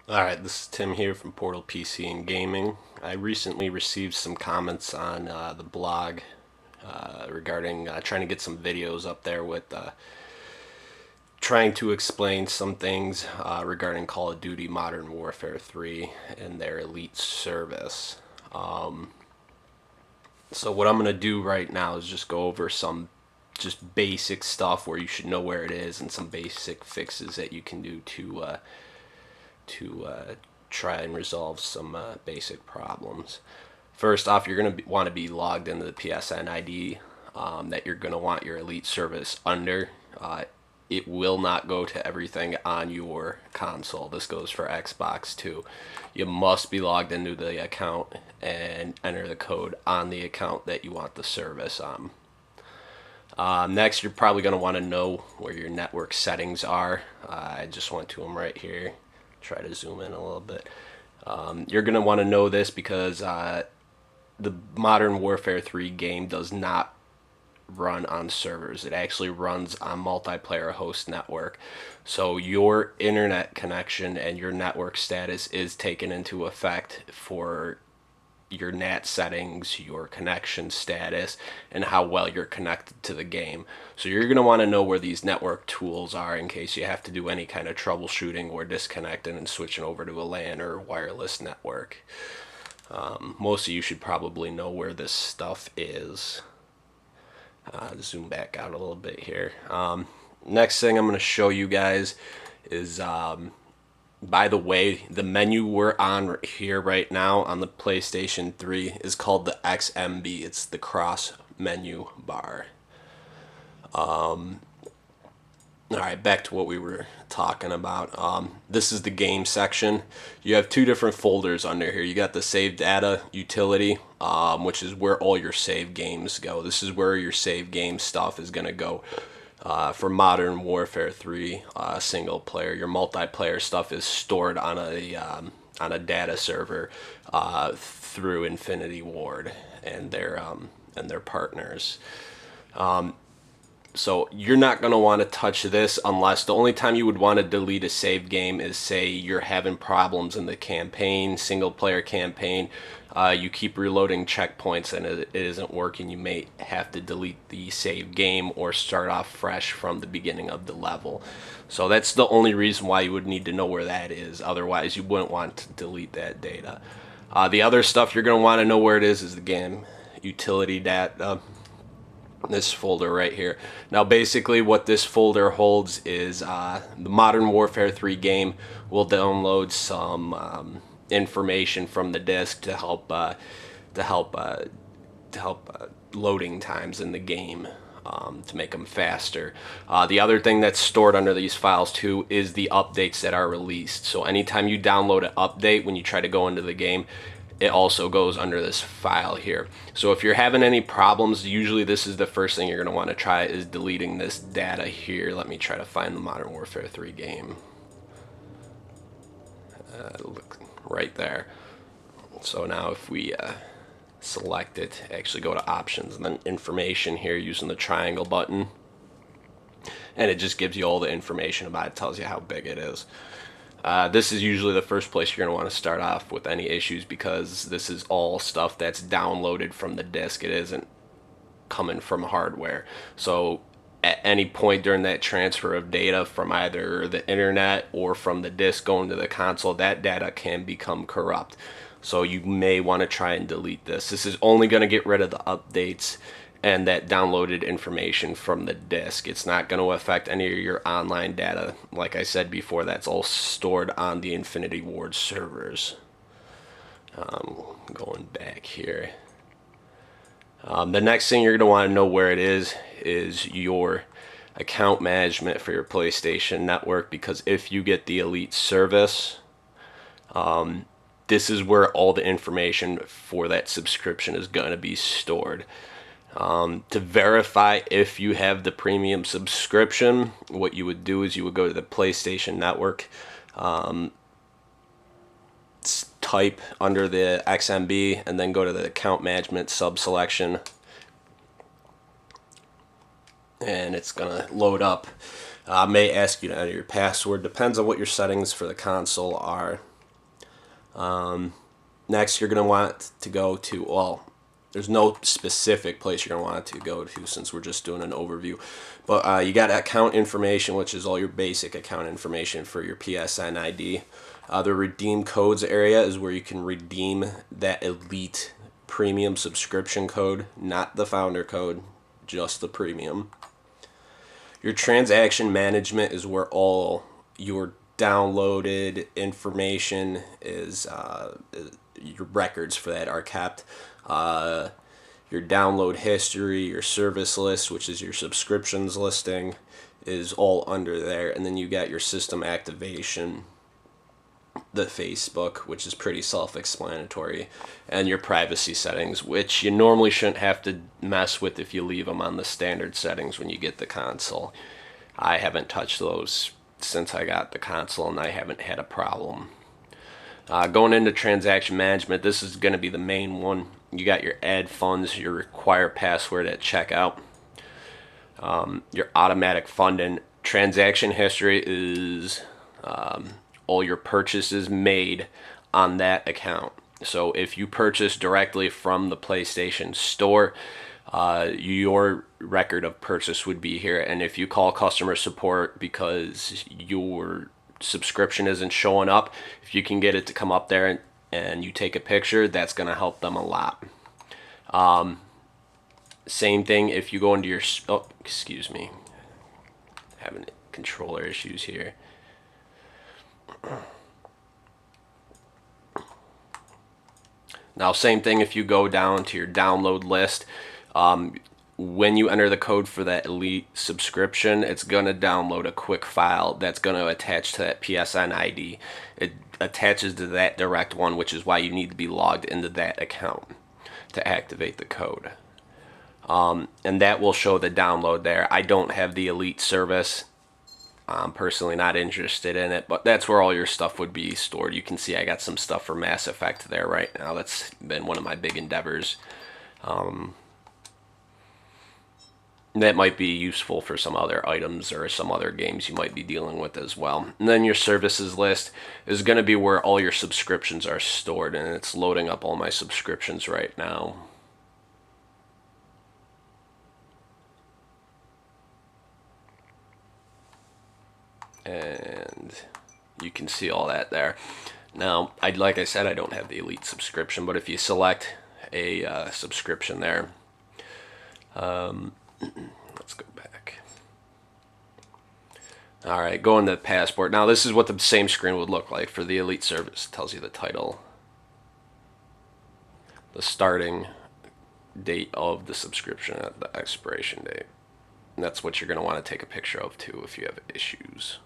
Alright, this is Tim here from Portal PC and Gaming. I recently received some comments on the blog regarding trying to get some videos up there with trying to explain some things regarding Call of Duty Modern Warfare 3 and their elite service. So what I'm going to do right now is just go over some just basic stuff where you should know where it is and some basic fixes that you can do to try and resolve some basic problems. First off, you're going to want to be logged into the PSN ID that you're going to want your elite service under. It will not go to everything on your console. This goes for Xbox too. You must be logged into the account and enter the code on the account that you want the service on. Next, you're probably going to want to know where your network settings are. I just went to them right here. Try to zoom in a little bit. You're going to want to know this because the Modern Warfare 3 game does not run on servers. It actually runs on multiplayer host network. So your internet connection and your network status is taken into effect for your NAT settings, your connection status, and how well you're connected to the game. So you're going to want to know where these network tools are in case you have to do any kind of troubleshooting or disconnecting and switching over to a LAN or wireless network. Most of you should probably know where this stuff is. Zoom back out a little bit here. Next thing I'm going to show you guys is, by the way, the menu we're on here right now on the PlayStation 3 is called the XMB. It's the cross menu bar. Alright, back to what we were talking about. This is the game section. You have two different folders under here. You got the save data utility, which is where all your save games go. This is where your save game stuff is going to go. For Modern Warfare 3 single player, your multiplayer stuff is stored on a data server through Infinity Ward and their partners. So you're not going to want to touch this unless the only time you would want to delete a save game is, say, you're having problems in the campaign, single player campaign. You keep reloading checkpoints and it isn't working. You may have to delete the save game or start off fresh from the beginning of the level. So that's the only reason why you would need to know where that is. Otherwise, you wouldn't want to delete that data. The other stuff you're going to want to know where it is the game utility data. This folder right here. Now basically what this folder holds is the Modern Warfare 3 game will download some information from the disk to help loading times in the game, to make them faster. The other thing that's stored under these files too is the updates that are released. So anytime you download an update when you try to go into the game, it also goes under this file here. So if you're having any problems, usually this is the first thing you're going to want to try is deleting this data here. Let me try to find the Modern Warfare 3 game. Look right there. So now if we select it, actually go to options and then information here using the triangle button, and it just gives you all the information about it, tells you how big it is. This is usually the first place you're going to want to start off with any issues because this is all stuff that's downloaded from the disk. It isn't coming from hardware. So at any point during that transfer of data from either the internet or from the disk going to the console, that data can become corrupt. So you may want to try and delete this. This is only going to get rid of the updates and that downloaded information from the disk. It's not going to affect any of your online data. Like I said before, that's all stored on the Infinity Ward servers. Going back here. The next thing you're going to want to know where it is your account management for your PlayStation Network, because if you get the Elite service, this is where all the information for that subscription is going to be stored. To verify if you have the premium subscription, what you would do is you would go to the PlayStation Network, type under the XMB, and then go to the account management sub-selection, and it's going to load up. May ask you to enter your password. Depends on what your settings for the console are. Next, you're going to want to go to, well, there's no specific place you're going to want to go to since we're just doing an overview. But you got account information, which is all your basic account information for your PSN ID. The redeem codes area is where you can redeem that elite premium subscription code, not the founder code, just the premium. Your transaction management is where all your downloaded information is, your records for that are kept. Your download history, your service list, which is your subscriptions listing, is all under there. And then you got your system activation, the Facebook, which is pretty self-explanatory, and your privacy settings, which you normally shouldn't have to mess with if you leave them on the standard settings when you get the console. I haven't touched those since I got the console, and I haven't had a problem. Going into transaction management, this is going to be the main one. You got your add funds, your require password at checkout, your automatic funding. Transaction history is all your purchases made on that account. So if you purchase directly from the PlayStation Store, your record of purchase would be here. And if you call customer support because your subscription isn't showing up, if you can get it to come up there and you take a picture, that's going to help them a lot. Same thing if you go into your, oh, excuse me, having controller issues here. Now, same thing if you go down to your download list. When you enter the code for that elite subscription, it's going to download a quick file that's going to attach to that PSN ID. It attaches to that direct one, which is why you need to be logged into that account to activate the code. And that will show the download there. I don't have the elite service. I'm personally not interested in it, but that's where all your stuff would be stored. You can see I got some stuff for Mass Effect there right now. That's been one of my big endeavors. That might be useful for some other items or some other games you might be dealing with as well. And then your services list is going to be where all your subscriptions are stored, and it's loading up all my subscriptions right now. And you can see all that there. Now, like I said, I don't have the elite subscription, but if you select a subscription there, let's go back. All right, go into passport. Now, this is what the same screen would look like for the elite service. It tells you the title, the starting date of the subscription, the expiration date. And that's what you're going to want to take a picture of too if you have issues.